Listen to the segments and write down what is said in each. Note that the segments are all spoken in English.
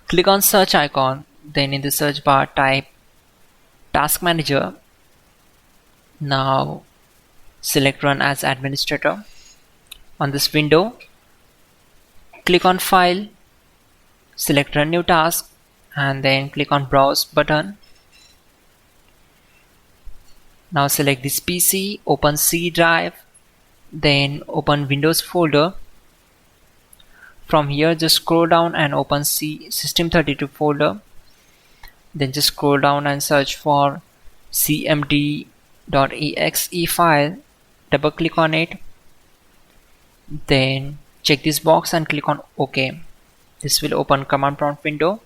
Click on search icon, then in the search bar type Task Manager. Now select Run as Administrator. On this window, click on File, select Run New Task, and then click on Browse button. Now select this PC, open C drive, then open Windows folder. From here just scroll down and open C System32 folder. Then just scroll down and search for cmd.exe file. Double click on it. Then check this box and click on OK. This will open command prompt window.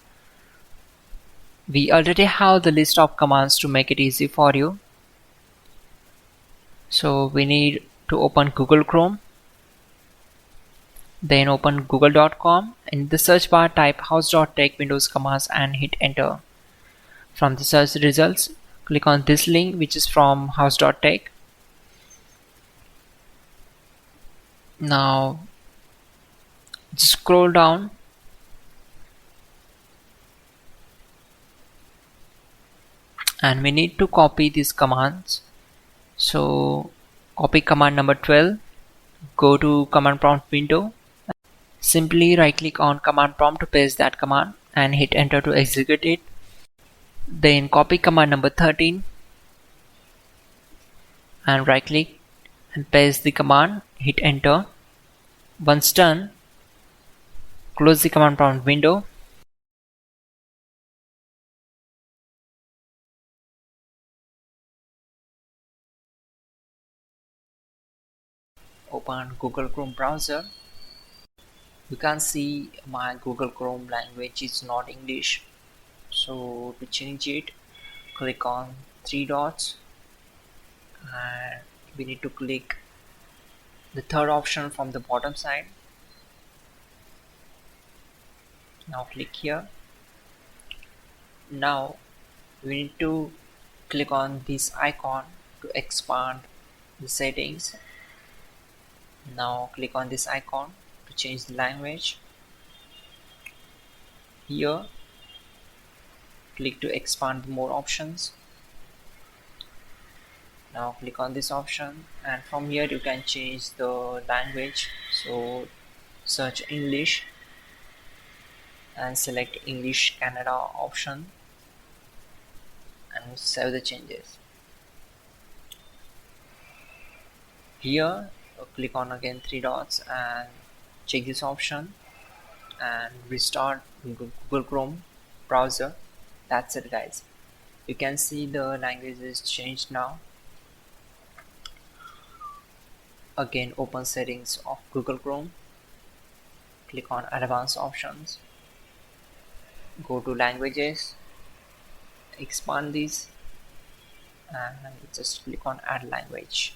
We already have the list of commands to make it easy for you. So we need to open Google Chrome. Then open google.com. In the search bar type hows.tech Windows commands and hit enter. From the search results, click on this link which is from hows.tech. Now just scroll down and we need to copy these commands. So copy command number 12, go to command prompt window, simply right click on command prompt to paste that command and hit enter to execute it. Then copy command number 13 and right click and paste the command, hit enter. Once done, close the command prompt window. Open Google Chrome browser. You can see my Google Chrome language is not English. So to change it, click on three dots and we need to click the third option from the bottom side. Now click here. Now we need to click on this icon to expand the settings. Now click on this icon to change the language. Here click to expand more options. Now click on this option and from here you can change the language. So search English and select English Canada option and save the changes. Here click on again three dots and check this option and restart Google Chrome browser. That's it guys. You can see the language is changed now. Again open settings of Google Chrome, click on advanced options, go to languages, expand these and just click on add language.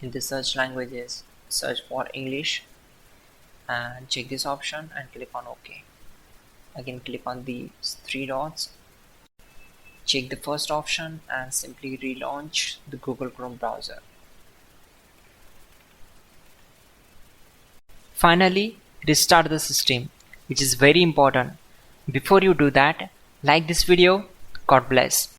In the search languages, search for English and check this option and click on OK. Again click on these three dots, check the first option and simply relaunch the Google Chrome browser. Finally, restart the system, which is very important. Before you do that, like this video. God bless.